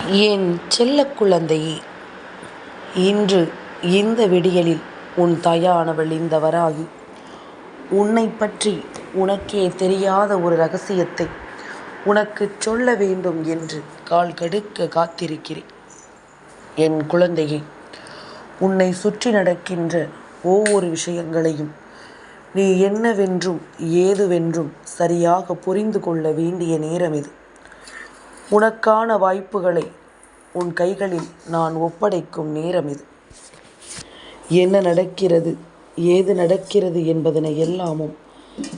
என் செல்லக் குழந்தையே, இன்று இந்த விடியலில் உன் தாயானவள் இந்த வராகி உன்னைப் பற்றி உனக்கே தெரியாத ஒரு ரகசியத்தை உனக்குச் சொல்ல வேண்டும் என்று கால் கடுக்க காத்திருக்கிறேன். என் குழந்தையே, உன்னை சுற்றி நடக்கின்ற ஒவ்வொரு விஷயங்களையும் நீ என்னவென்றும் ஏதுவென்றும் சரியாக புரிந்து கொள்ள வேண்டிய நேரம் இது. உனக்கான வாய்ப்புகளை உன் கைகளில் நான் ஒப்படைக்கும் நேரம் இது. என்ன நடக்கிறது, ஏது நடக்கிறது என்பதனை எல்லாமும்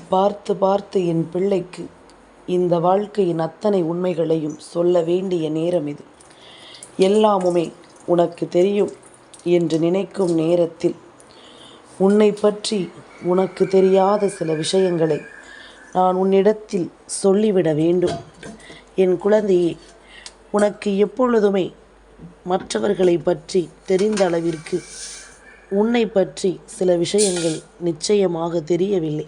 பார்த்து பார்த்து என் பிள்ளைக்கு இந்த வாழ்க்கையின் அத்தனை உண்மைகளையும் சொல்ல வேண்டிய நேரம் இது. எல்லாமுமே உனக்கு தெரியும் என்று நினைக்கும் நேரத்தில் உன்னை பற்றி உனக்கு தெரியாத சில விஷயங்களை நான் உன்னிடத்தில் சொல்லிவிட வேண்டும். என் குழந்தையே, உனக்கு எப்பொழுதுமே மற்றவர்களை பற்றி தெரிந்த அளவிற்கு உன்னை பற்றி சில விஷயங்கள் நிச்சயமாக தெரியவில்லை.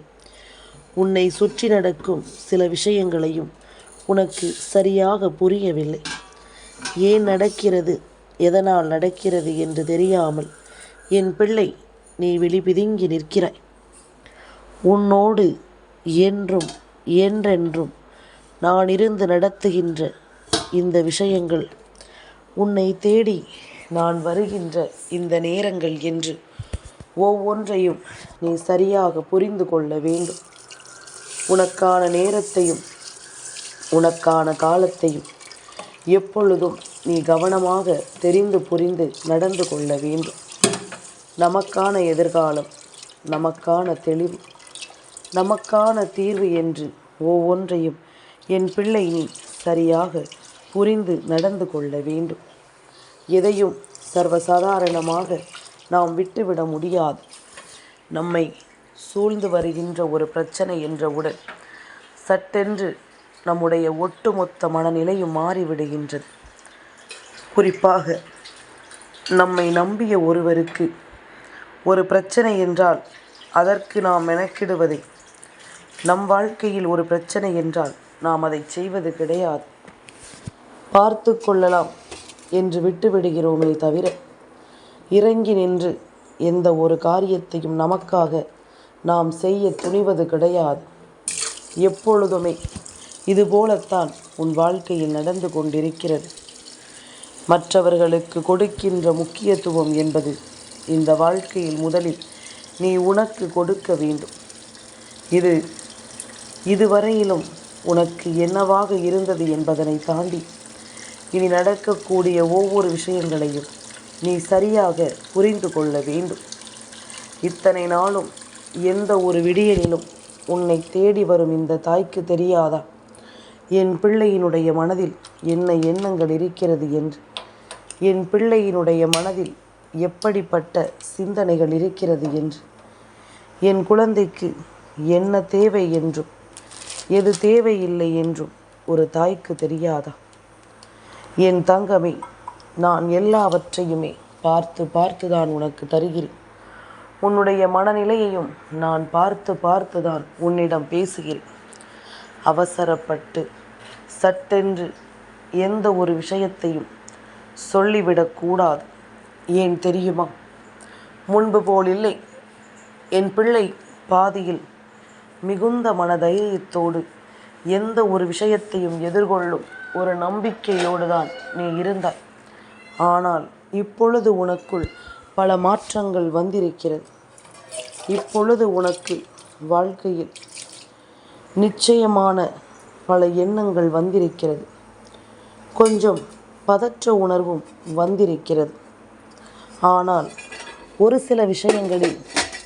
உன்னை சுற்றி நடக்கும் சில விஷயங்களையும் உனக்கு சரியாக புரியவில்லை. ஏன் நடக்கிறது, எதனால் நடக்கிறது என்று தெரியாமல் என் பிள்ளை நீ விழிபிதுங்கி நிற்கிறாய். உன்னோடு என்றும் என்றென்றும் நான் இருந்து நடத்துகின்ற இந்த விஷயங்கள் உன்னை தேடி நான் வருகின்ற இந்த நேரங்கள் என்று ஒவ்வொன்றையும் நீ சரியாக புரிந்து கொள்ள வேண்டும். உனக்கான நேரத்தையும் உனக்கான காலத்தையும் எப்பொழுதும் நீ கவனமாக தெரிந்து புரிந்து நடந்து கொள்ள வேண்டும். நமக்கான எதிர்காலம், நமக்கான தெளிவு, நமக்கான தீர்வு என்று ஒவ்வொன்றையும் என் பிள்ளை நீ சரியாக புரிந்து நடந்து கொள்ள வேண்டும். எதையும் சர்வசாதாரணமாக நாம் விட்டுவிட முடியாது. நம்மை சூழ்ந்து வருகின்ற ஒரு பிரச்சனை என்றவுடன் சட்டென்று நம்முடைய ஒட்டுமொத்த மனநிலையும் மாறிவிடுகின்றது. குறிப்பாக நம்மை நம்பிய ஒருவருக்கு ஒரு பிரச்சனை என்றால் அதற்கு நாம் மெனக்கிடுவதை, நம் வாழ்க்கையில் ஒரு பிரச்சனை என்றால் நாம் அதை செய்வது கிடையாது. பார்த்து கொள்ளலாம் என்று விட்டுவிடுகிறோமே தவிர இறங்கி நின்று எந்த ஒரு காரியத்தையும் நமக்காக நாம் செய்ய துணிவது கிடையாது. எப்பொழுதுமே இதுபோலத்தான் உன் வாழ்க்கையில் நடந்து கொண்டிருக்கிறது. மற்றவர்களுக்கு கொடுக்கின்ற முக்கியத்துவம் என்பது இந்த வாழ்க்கையில் முதலில் நீ உனக்கு கொடுக்க வேண்டும். இதுவரையிலும் உனக்கு என்னவாக இருந்தது என்பதனை தாண்டி இனி நடக்கக்கூடிய ஒவ்வொரு விஷயங்களையும் நீ சரியாக புரிந்து கொள்ள வேண்டும். இத்தனை நாளும் எந்த ஒரு விடியலிலும் உன்னை தேடி வரும் இந்த தாய்க்கு தெரியாதா என் பிள்ளையினுடைய மனதில் என்ன எண்ணங்கள் இருக்கிறது என்று? என் பிள்ளையினுடைய மனதில் எப்படிப்பட்ட சிந்தனைகள் இருக்கிறது என்று? என் குழந்தைக்கு என்ன தேவை என்றும் எது தேவையில்லை என்றும் ஒரு தாய்க்கு தெரியாதா? என் தங்கமே, நான் எல்லாவற்றையுமே பார்த்து பார்த்து தான் உனக்கு தருகிறேன். உன்னுடைய மனநிலையையும் நான் பார்த்து பார்த்து தான் உன்னிடம் பேசுகிறேன். அவசரப்பட்டு சட்டென்று எந்த ஒரு விஷயத்தையும் சொல்லிவிடக்கூடாது. ஏன் தெரியுமா? முன்பு போல் இல்லை. என் பிள்ளை பாதியில் மிகுந்த மனதைரியத்தோடு எந்த ஒரு விஷயத்தையும் எதிர்கொள்ளும் ஒரு நம்பிக்கையோடு தான் நீ இருந்தாய். ஆனால் இப்பொழுது உனக்குள் பல மாற்றங்கள் வந்திருக்கிறது. இப்பொழுது உனக்கு வாழ்க்கையில் நிச்சயமான பல எண்ணங்கள் வந்திருக்கிறது. கொஞ்சம் பதற்ற உணர்வும் வந்திருக்கிறது. ஆனால் ஒரு சில விஷயங்களில்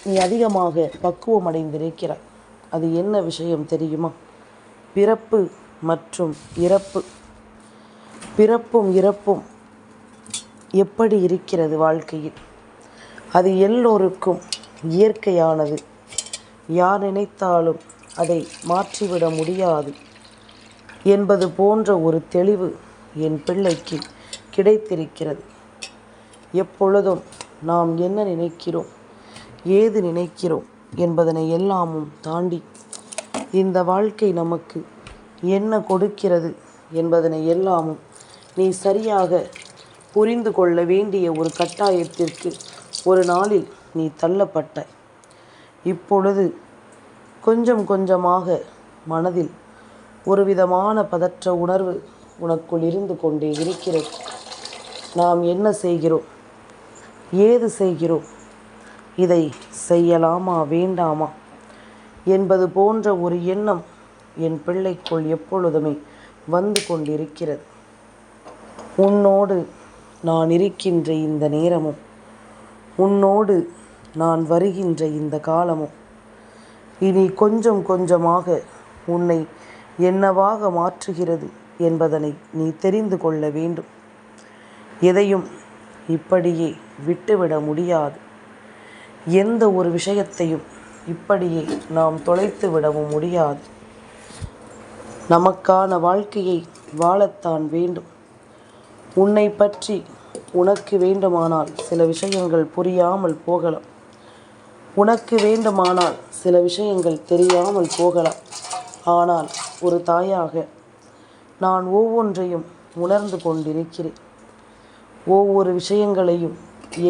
நீ அதிகமாக பக்குவமடைந்திருக்கிறாய். அது என்ன விஷயம் தெரியுமா? பிறப்பு மற்றும் இறப்பு. பிறப்பும் இறப்பும் எப்படி இருக்கிறது வாழ்க்கையில்? அது எல்லோருக்கும் இயற்கையானது. யார் நினைத்தாலும் அதை மாற்றிவிட முடியாது என்பது போன்ற ஒரு தெளிவு என் பிள்ளைக்கு கிடைத்திருக்கிறது. எப்பொழுதும் நாம் என்ன நினைக்கிறோம், ஏது நினைக்கிறோம் என்பதனை எல்லாமும் தாண்டி இந்த வாழ்க்கை நமக்கு என்ன கொடுக்கிறது என்பதனை எல்லாமும் நீ சரியாக புரிந்து கொள்ள வேண்டிய ஒரு கட்டாயத்திற்கு ஒரு நாளில் நீ தள்ளப்பட்டாய். இப்பொழுது கொஞ்சம் கொஞ்சமாக மனதில் ஒரு விதமான பதற்ற உணர்வு உனக்குள் இருந்து கொண்டே இருக்கிறது. நாம் என்ன செய்கிறோம், ஏது செய்கிறோம், இதை செய்யலாமா வேண்டாமா என்பது போன்ற ஒரு எண்ணம் என் பிள்ளைக்குள் எப்பொழுதுமே வந்து கொண்டிருக்கிறது. உன்னோடு நான் இருக்கின்ற இந்த நேரமும், உன்னோடு நான் வருகின்ற இந்த காலமும் இனி கொஞ்சம் கொஞ்சமாக உன்னை என்னவாக மாற்றுகிறது என்பதனை நீ தெரிந்து கொள்ள வேண்டும். எதையும் இப்படியே விட்டுவிட முடியாது. எந்த ஒரு விஷயத்தையும் இப்படியே நாம் தொலைத்து விடவும் முடியாது. நமக்கான வாழ்க்கையை வாழத்தான் வேண்டும். உன்னை பற்றி உனக்கு வேண்டுமானால் சில விஷயங்கள் புரியாமல் போகலாம். உனக்கு வேண்டுமானால் சில விஷயங்கள் தெரியாமல் போகலாம். ஆனால் ஒரு தாயாக நான் ஒவ்வொன்றையும் உணர்ந்து கொண்டிருக்கிறேன். ஒவ்வொரு விஷயங்களையும்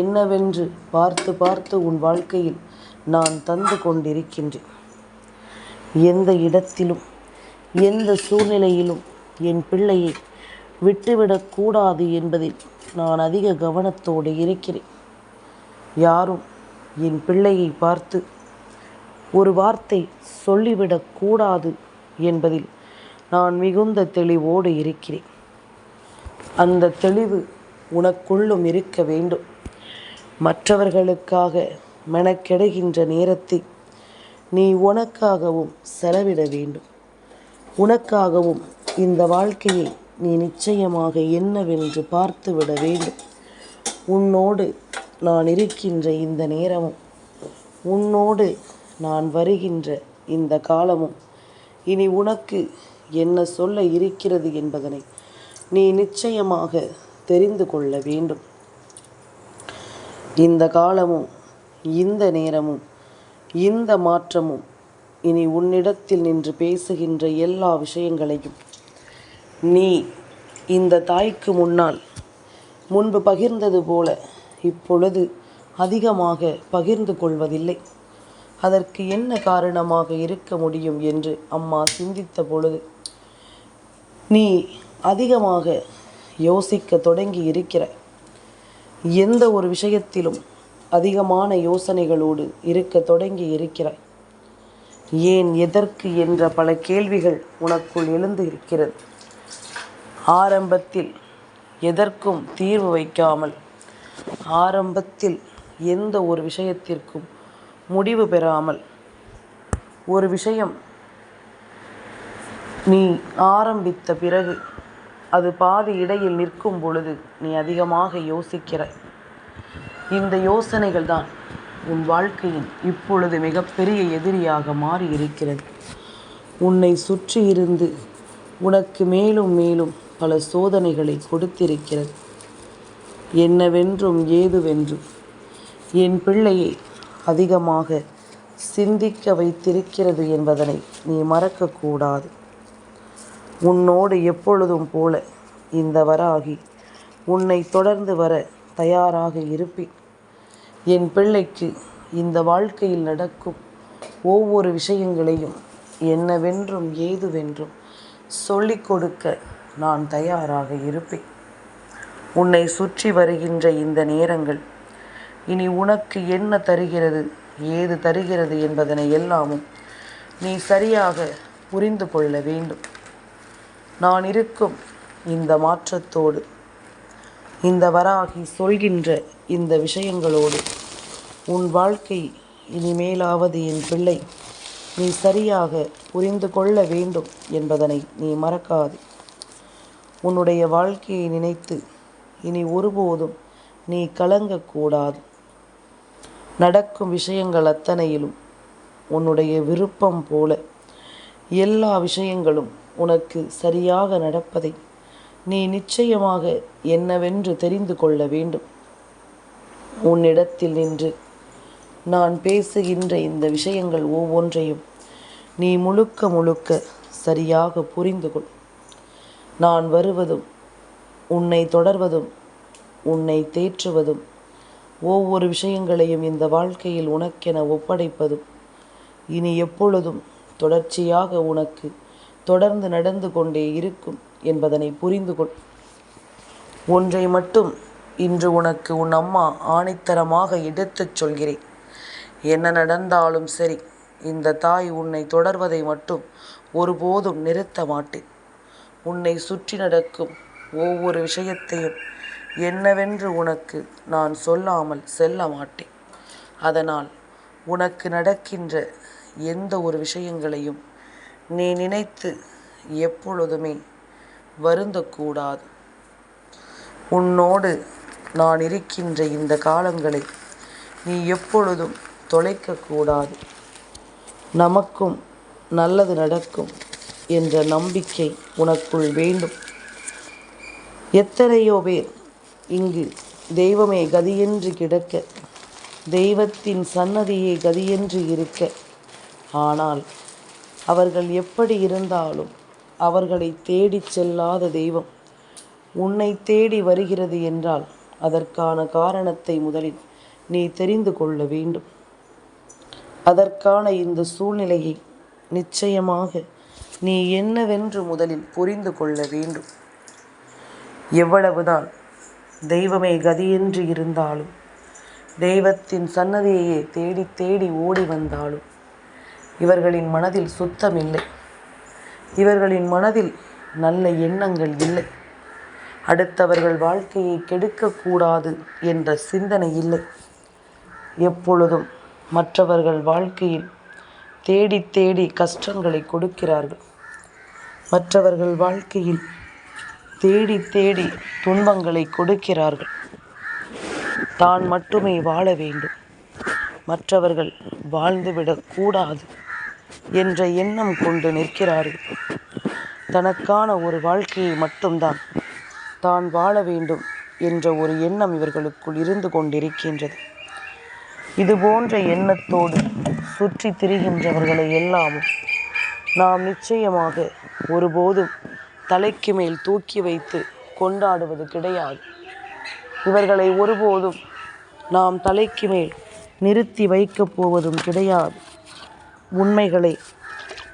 என்னவென்று பார்த்து பார்த்து உன் வாழ்க்கையில் நான் தந்து கொண்டிருக்கின்றேன். எந்த இடத்திலும் எந்த சூழ்நிலையிலும் என் பிள்ளையை விட்டுவிடக்கூடாது என்பதில் நான் அதிக கவனத்தோடு இருக்கிறேன். யாரும் என் பிள்ளையை பார்த்து ஒரு வார்த்தை சொல்லிவிடக்கூடாது என்பதில் நான் மிகுந்த தெளிவோடு இருக்கிறேன். அந்த தெளிவு உனக்குள்ளும் இருக்க வேண்டும். மற்றவர்களுக்காக மெனக்கெடுகின்ற நேரத்தை நீ உனக்காகவும் செலவிட வேண்டும். உனக்காகவும் இந்த வாழ்க்கையை நீ நிச்சயமாக என்னவென்று பார்த்துவிட வேண்டும். உன்னோடு நான் இருக்கின்ற இந்த நேரமும், உன்னோடு நான் வருகின்ற இந்த காலமும் இனி உனக்கு என்ன சொல்ல இருக்கிறது என்பதனை நீ நிச்சயமாக தெரிந்து கொள்ள வேண்டும். இந்த காலமும் இந்த நேரமும் இந்த மாற்றமும் இனி உன்னிடத்தில் நின்று பேசுகின்ற எல்லா விஷயங்களையும் நீ இந்த தாய்க்கு முன்னால் முன்பு பகிர்ந்தது போல இப்பொழுது அதிகமாக பகிர்ந்து கொள்வதில்லை. அதற்கு என்ன காரணமாக இருக்க முடியும் என்று அம்மா சிந்தித்த பொழுது, நீ அதிகமாக யோசிக்க தொடங்கி இருக்கிறாய். எந்த ஒரு விஷயத்திலும் அதிகமான யோசனைகளோடு இருக்க தொடங்கி இருக்கிறாய். ஏன், எதற்கு என்ற பல கேள்விகள் உனக்குள் எழுந்து இருக்கிறது. ஆரம்பத்தில் எதற்கும் தீர்வு வைக்காமல், ஆரம்பத்தில் எந்த ஒரு விஷயத்திற்கும் முடிவு பெறாமல், ஒரு விஷயம் நீ ஆரம்பித்த பிறகு அது பாதி இடையில் நிற்கும் பொழுது நீ அதிகமாக யோசிக்கிறாய். இந்த யோசனைகள் தான் உன் வாழ்க்கையின் இப்பொழுது மிகப்பெரிய எதிரியாக மாறி இருக்கிறது. உன்னை சுற்றி இருந்து உனக்கு மேலும் மேலும் பல சோதனைகளை கொடுத்திருக்கிறது. என்னவென்றும் ஏதுவென்றும் என் பிள்ளையை அதிகமாக சிந்திக்க வைத்திருக்கிறது என்பதனை நீ மறக்கக்கூடாது. உன்னோடு எப்பொழுதும் போல இந்த வராகி உன்னை தொடர்ந்து வர தயாராக இருப்பேன். என் பிள்ளைக்கு இந்த வாழ்க்கையில் நடக்கும் ஒவ்வொரு விஷயங்களையும் என்னவென்றும் ஏதுவென்றும் சொல்லிக் கொடுக்க நான் தயாராக இருப்பேன். உன்னை சுற்றி வருகின்ற இந்த நேரங்கள் இனி உனக்கு என்ன தருகிறது, ஏது தருகிறது என்பதனை எல்லாமும் நீ சரியாக புரிந்து கொள்ள வேண்டும். நான் இருக்கும் இந்த மாற்றத்தோடு, இந்த வராகி சொல்கின்ற இந்த விஷயங்களோடு உன் வாழ்க்கை இனிமேலாவது என் பிள்ளை நீ சரியாக புரிந்து கொள்ள வேண்டும் என்பதனை நீ மறக்காது. உன்னுடைய வாழ்க்கையை நினைத்து இனி ஒருபோதும் நீ கலங்கக்கூடாது. நடக்கும் விஷயங்கள் அத்தனையிலும் உன்னுடைய விருப்பம் போல எல்லா விஷயங்களும் உனக்கு சரியாக நடப்பதை நீ நிச்சயமாக என்னவென்று தெரிந்து கொள்ள வேண்டும். உன்னிடத்தில் நின்று நான் பேசுகின்ற இந்த விஷயங்கள் ஒவ்வொன்றையும் நீ முழுக்க முழுக்க சரியாக புரிந்து கொள். நான் வருவதும் உன்னை தொடர்வதும் உன்னை தேற்றுவதும் ஒவ்வொரு விஷயங்களையும் இந்த வாழ்க்கையில் உனக்கென ஒப்படைப்பதும் இனி எப்பொழுதும் தொடர்ச்சியாக உனக்கு தொடர்ந்து நடந்து கொண்டே இருக்கும் என்பதனை புரிந்து கொள். ஒன்றை மட்டும் இன்று உனக்கு உன் அம்மா ஆணித்தரமாக எடுத்துச் சொல்கிறேன். என்ன நடந்தாலும் சரி, இந்த தாய் உன்னை தொடர்வதை மட்டும் ஒருபோதும் நிறுத்த மாட்டேன். உன்னை சுற்றி நடக்கும் ஒவ்வொரு விஷயத்தையும் என்னவென்று உனக்கு நான் சொல்லாமல் செல்ல மாட்டேன். அதனால் உனக்கு நடக்கின்ற எந்த ஒரு விஷயங்களையும் நீ நினைத்து எப்பொழுதுமே வருந்தக்கூடாது. உன்னோடு நான் இருக்கின்ற இந்த காலங்களை நீ எப்பொழுதும் தொலைக்கக்கூடாது. நமக்கும் நல்லது நடக்கும் என்ற நம்பிக்கை உனக்குள் வேண்டும். எத்தனையோ பேர் இங்கு தெய்வமே கதியென்று கிடக்க, தெய்வத்தின் சன்னதியே கதியென்று இருக்க, ஆனால் அவர்கள் எப்படி இருந்தாலும் அவர்களை தேடிச் செல்லாத தெய்வம் உன்னை தேடி வருகிறது என்றால் அதற்கான காரணத்தை முதலில் நீ தெரிந்து கொள்ள வேண்டும். அதற்கான இந்த சூழ்நிலையை நிச்சயமாக நீ என்னவென்று முதலில் புரிந்து கொள்ள வேண்டும். எவ்வளவுதான் தெய்வமே கதியென்று இருந்தாலும், தெய்வத்தின் சன்னதியையே தேடி தேடி ஓடி வந்தாலும் இவர்களின் மனதில் சுத்தமில்லை. இவர்களின் மனதில் நல்ல எண்ணங்கள் இல்லை. அடுத்தவர்கள் வாழ்க்கையை கெடுக்கக்கூடாது என்ற சிந்தனை இல்லை. எப்பொழுதும் மற்றவர்கள் வாழ்க்கையில் தேடி தேடி கஷ்டங்களை கொடுக்கிறார்கள். மற்றவர்கள் வாழ்க்கையில் தேடி தேடி துன்பங்களை கொடுக்கிறார்கள். தான் மட்டுமே வாழ வேண்டும், மற்றவர்கள் வாழ்ந்துவிடக்கூடாது என்ற எண்ணம் கொண்டு நிற்கிறார்கள். தனக்கான ஒரு வாழ்க்கையை மட்டும்தான் தான் வாழ வேண்டும் என்ற ஒரு எண்ணம் இவர்களுக்குள் இருந்து கொண்டிருக்கின்றது. இதுபோன்ற எண்ணத்தோடு சுற்றி திரிகின்றவர்களை எல்லாமும் நாம் நிச்சயமாக ஒருபோதும் தலைக்கு மேல் தூக்கி வைத்து கொண்டாடுவது கிடையாது. இவர்களை ஒருபோதும் நாம் தலைக்கு மேல் நிறுத்தி வைக்கப் போவதும் கிடையாது. உண்மைகளை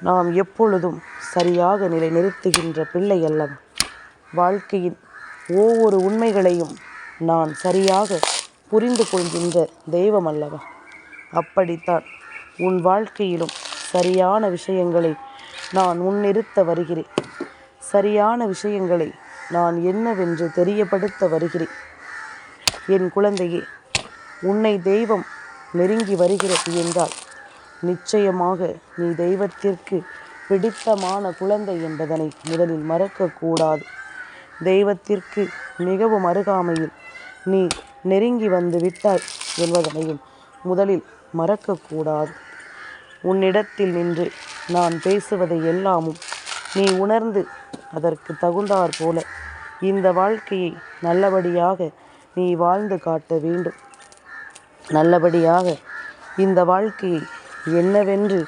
நாம் எப்பொழுதும் சரியாக நிலைநிறுத்துகின்ற பிள்ளை அல்லவா. வாழ்க்கையின் ஒவ்வொரு உண்மைகளையும் நான் சரியாக புரிந்து கொள்கின்ற தெய்வம் அல்லவா. அப்படித்தான் உன் வாழ்க்கையிலும் சரியான விஷயங்களை நான் முன்னிறுத்த வருகிறேன். சரியான விஷயங்களை நான் என்னவென்று தெரியப்படுத்த வருகிறேன். என் குழந்தையே, உன்னை தெய்வம் நெருங்கி வருகிறது என்றால் நிச்சயமாக நீ தெய்வத்திற்கு பிடித்தமான குழந்தை என்பதனை முதலில் மறக்கக்கூடாது. தெய்வத்திற்கு மிகவும் அருகாமையில் நீ நெருங்கி வந்து விட்டாய் என்பதனையும் முதலில் மறக்கக்கூடாது. உன்னிடத்தில் நின்று நான் பேசுவதை எல்லாமும் நீ உணர்ந்து அதற்கு தகுந்தாற் போல இந்த வாழ்க்கையை நல்லபடியாக நீ வாழ்ந்து காட்ட வேண்டும். நல்லபடியாக இந்த வாழ்க்கையை என்னவென்று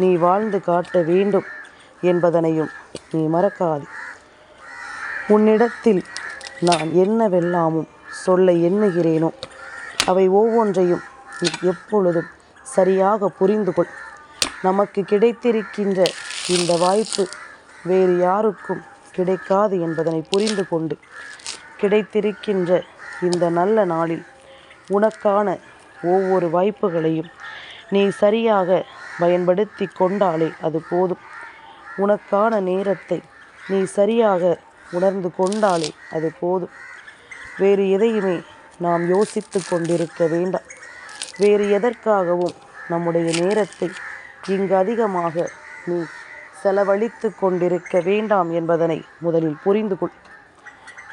நீ வாழ்ந்து காட்ட வேண்டும் என்பதனையும் நீ மறக்காது. உன்னிடத்தில் நான் என்னவெல்லாமும் சொல்ல எண்ணுகிறேனோ அவை ஒவ்வொன்றையும் நீ எப்பொழுதும் சரியாக புரிந்து கொள். நமக்கு கிடைத்திருக்கின்ற இந்த வாய்ப்பு வேறு யாருக்கும் கிடைக்காது என்பதனை புரிந்து கொண்டு கிடைத்திருக்கின்ற இந்த நல்ல நாளில் உனக்கான ஒவ்வொரு வாய்ப்புகளையும் நீ சரியாக பயன்படுத்தி கொண்டாலே அது போதும். உனக்கான நேரத்தை நீ சரியாக உணர்ந்து கொண்டாலே அது போதும். வேறு எதையுமே நாம் யோசித்து கொண்டிருக்க வேண்டாம். வேறு எதற்காகவும் நம்முடைய நேரத்தை இங்கு அதிகமாக நீ செலவழித்து கொண்டிருக்க வேண்டாம் என்பதனை முதலில் புரிந்து கொள்.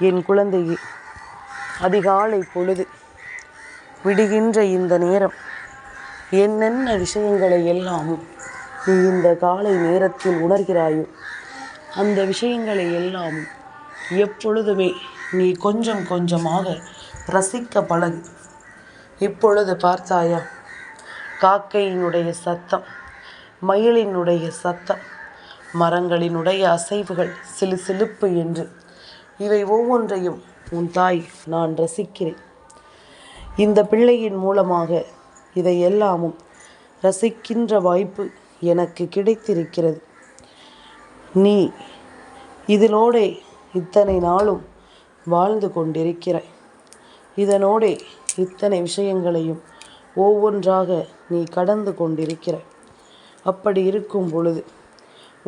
என் குழந்தையே, அதிகாலை பொழுது விடுகின்ற இந்த நேரம் என்னென்ன விஷயங்களை எல்லாமும் நீ இந்த காலை நேரத்தில் உணர்கிறாயோ அந்த விஷயங்களை எல்லாமும் எப்பொழுதுமே நீ கொஞ்சம் கொஞ்சமாக ரசிக்க பழகு. இப்பொழுது பார்த்தாயா, காக்கையினுடைய சத்தம், மயிலினுடைய சத்தம், மரங்களினுடைய அசைவுகள் சிலு சிலுப்பு என்று இவை ஒவ்வொன்றையும் உன் தாய் நான் ரசிக்கிறேன். இந்த பிள்ளையின் மூலமாக இதையெல்லாமும் ரசிக்கின்ற வாய்ப்பு எனக்கு கிடைத்திருக்கிறது. நீ இதனோடே இத்தனை நாளும் வாழ்ந்து கொண்டிருக்கிறாய். இதனோடே இத்தனை விஷயங்களையும் ஒவ்வொன்றாக நீ கடந்து கொண்டிருக்கிறாய். அப்படி இருக்கும் பொழுது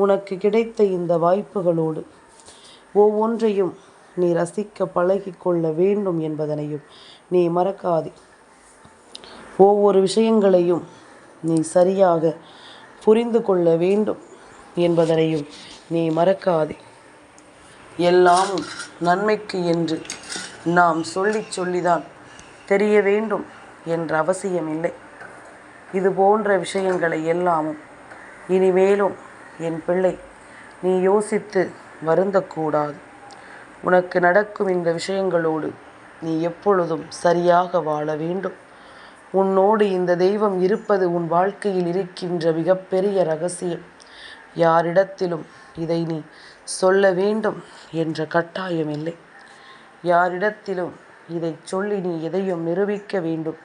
உனக்கு கிடைத்த இந்த வாய்ப்புகளோடு ஒவ்வொன்றையும் நீ ரசிக்க பழகிக்கொள்ள வேண்டும் என்பதனையும் நீ மறக்காதே. ஒவ்வொரு விஷயங்களையும் நீ சரியாக புரிந்து கொள்ள வேண்டும் என்பதனையும் நீ மறக்காதே. எல்லாம் நன்மைக்கு என்று நாம் சொல்லிதான் தெரிய வேண்டும் என்ற அவசியமில்லை. இது போன்ற விஷயங்களை எல்லாமும் இனிமேலும் என் பிள்ளை நீ யோசித்து வருந்தக்கூடாது. உனக்கு நடக்கும் இந்த விஷயங்களோடு நீ எப்பொழுதும் சரியாக வாழ வேண்டும். உன்னோடு இந்த தெய்வம் இருப்பது உன் வாழ்க்கையில் இருக்கின்ற மிகப்பெரிய ரகசியம். யாரிடத்திலும் இதை நீ சொல்ல வேண்டும் என்ற கட்டாயமில்லை. யாரிடத்திலும் இதை சொல்லி நீ எதையும் நிரூபிக்க வேண்டும்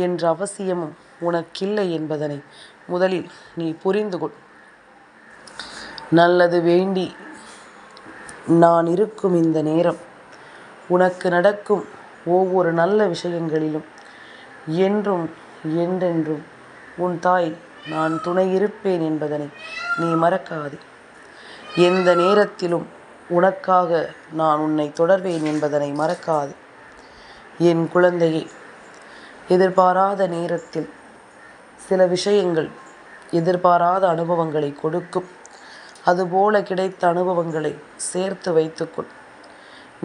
என்ற அவசியமும் உனக்கில்லை என்பதனை முதலில் நீ புரிந்து கொள். நல்லது வேண்டி நான் இருக்கும் இந்த நேரம் உனக்கு நடக்கும் ஒவ்வொரு நல்ல விஷயங்களிலும் என்றும் என்றென்றும் உன் தாய் நான் துணை இருப்பேன் என்பதனை நீ மறக்காதே. எந்த நேரத்திலும் உனக்காக நான் உன்னை தொடர்வேன் என்பதனை மறக்காதே. என் குழந்தையை, எதிர்பாராத நேரத்தில் சில விஷயங்கள் எதிர்பாராத அனுபவங்களை கொடுக்கும். அதுபோல கிடைத்த அனுபவங்களை சேர்த்து வைத்துக்கொள்.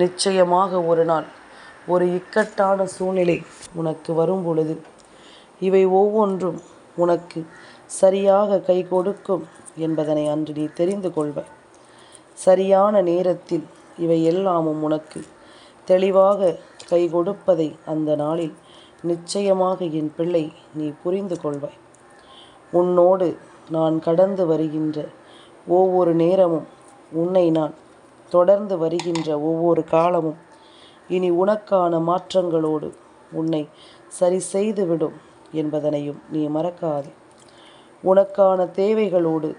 நிச்சயமாக ஒரு நாள் ஒரு இக்கட்டான சூழ்நிலை உனக்கு வரும் பொழுது இவை ஒவ்வொன்றும் உனக்கு சரியாக கை கொடுக்கும் என்பதனை அன்று நீ தெரிந்து கொள்வாய். சரியான நேரத்தில் இவை எல்லாமும் உனக்கு தெளிவாக கை கொடுப்பதை அந்த நாளில் நிச்சயமாக என் பிள்ளை நீ புரிந்து கொள்வாய். உன்னோடு நான் கடந்து வருகின்ற ஒவ்வொரு நேரமும், உன்னை நான் தொடர்ந்து வருகின்ற ஒவ்வொரு காலமும் இனி உனக்கான மாற்றங்களோடு உன்னை சரி செய்துவிடும் என்பதனையும் நீ மறக்காதே. உனக்கான தேவைகளோடு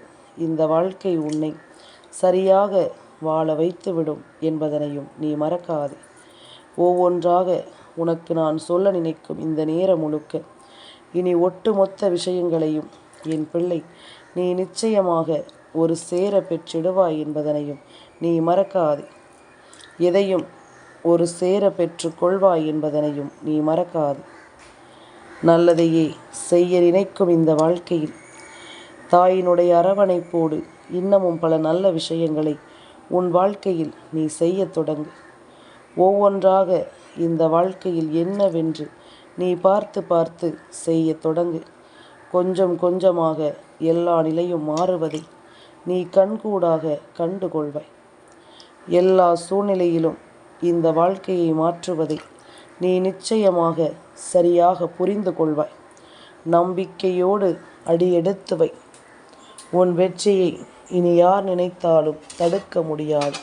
இந்த வாழ்க்கை உன்னை சரியாக வாழ வைத்துவிடும் என்பதனையும் நீ மறக்காதே. ஒவ்வொன்றாக உனக்கு நான் சொல்ல நினைக்கும் இந்த நேரம் முழுக்க இனி ஒட்டுமொத்த விஷயங்களையும் என் பிள்ளை நீ நிச்சயமாக ஒரு சேர பெற்றிடுவாய் என்பதனையும் நீ மறக்காதே. எதையும் ஒரு சேர பெற்று கொள்வாய் என்பதனையும் நீ மறக்காதே. நல்லதையே செய்ய நினைக்கும் இந்த வாழ்க்கையில் தாயினுடைய அரவணைப்போடு இன்னமும் பல நல்ல விஷயங்களை உன் வாழ்க்கையில் நீ செய்ய தொடங்கு. ஒவ்வொன்றாக இந்த வாழ்க்கையில் என்னவென்று நீ பார்த்து பார்த்து செய்ய தொடங்கு. கொஞ்சம் கொஞ்சமாக எல்லா நிலையும் மாறுவதை நீ கண்கூடாக கண்டு கொள்வாய். எல்லா சூழ்நிலையிலும் இந்த வாழ்க்கையை மாற்றுவதை நீ நிச்சயமாக சரியாக புரிந்து கொள்வாய். நம்பிக்கையோடு அடியெடுத்து வை. உன் வெற்றியை இனி யார் நினைத்தாலும் தடுக்க முடியாது.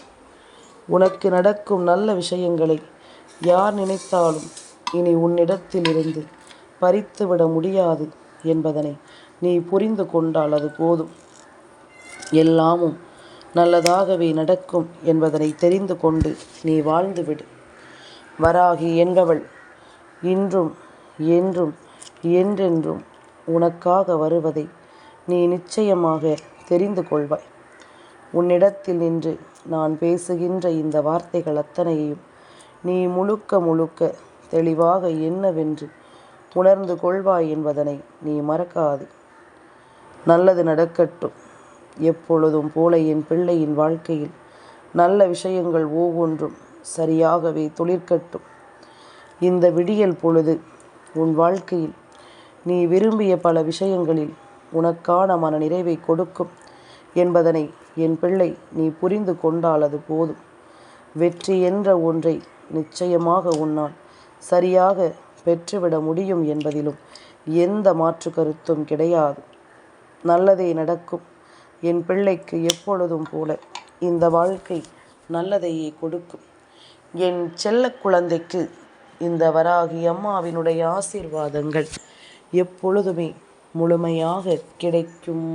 உனக்கு நடக்கும் நல்ல விஷயங்களை யார் நினைத்தாலும் இனி உன்னிடத்திலிருந்து பறித்துவிட முடியாது என்பதனை நீ புரிந்து கொண்டால் அது போதும். எல்லாமும் நல்லதாகவே நடக்கும் என்பதனை தெரிந்து கொண்டு நீ வாழ்ந்துவிடு. வராகி என்பவள் இன்றும் என்றும் என்றென்றும் உனக்காக வருவதை நீ நிச்சயமாக தெரிந்து கொள்வாய். உன்னிடத்தில் நின்று நான் பேசுகின்ற இந்த வார்த்தைகள் அத்தனையையும் நீ முழுக்க முழுக்க தெளிவாக என்னவென்று உணர்ந்து கொள்வாய் என்பதனை நீ மறக்காதே. நல்லது நடக்கட்டும். எப்பொழுதும் போல என் பிள்ளையின் வாழ்க்கையில் நல்ல விஷயங்கள் ஒவ்வொன்றும் சரியாகவே துளிர்க்கட்டும். இந்த விடியல் பொழுது உன் வாழ்க்கையில் நீ விரும்பிய பல விஷயங்களில் உனக்கான மன நிறைவை கொடுக்கும் என்பதனை என் பிள்ளை நீ புரிந்து கொண்டால் அது போதும். வெற்றி என்ற ஒன்றை நிச்சயமாக உன்னால் சரியாக பெற்றுவிட முடியும் என்பதிலும் எந்த மாற்று கருத்தும் கிடையாது. நல்லதே நடக்கும். என் பிள்ளைக்கு எப்பொழுதும் போல இந்த வாழ்க்கை நல்லதையே கொடுக்கும். என் செல்ல குழந்தைக்கு இந்த வராகி அம்மாவினுடைய ஆசீர்வாதங்கள் எப்பொழுதுமே முழுமையாக கிடைக்கும்.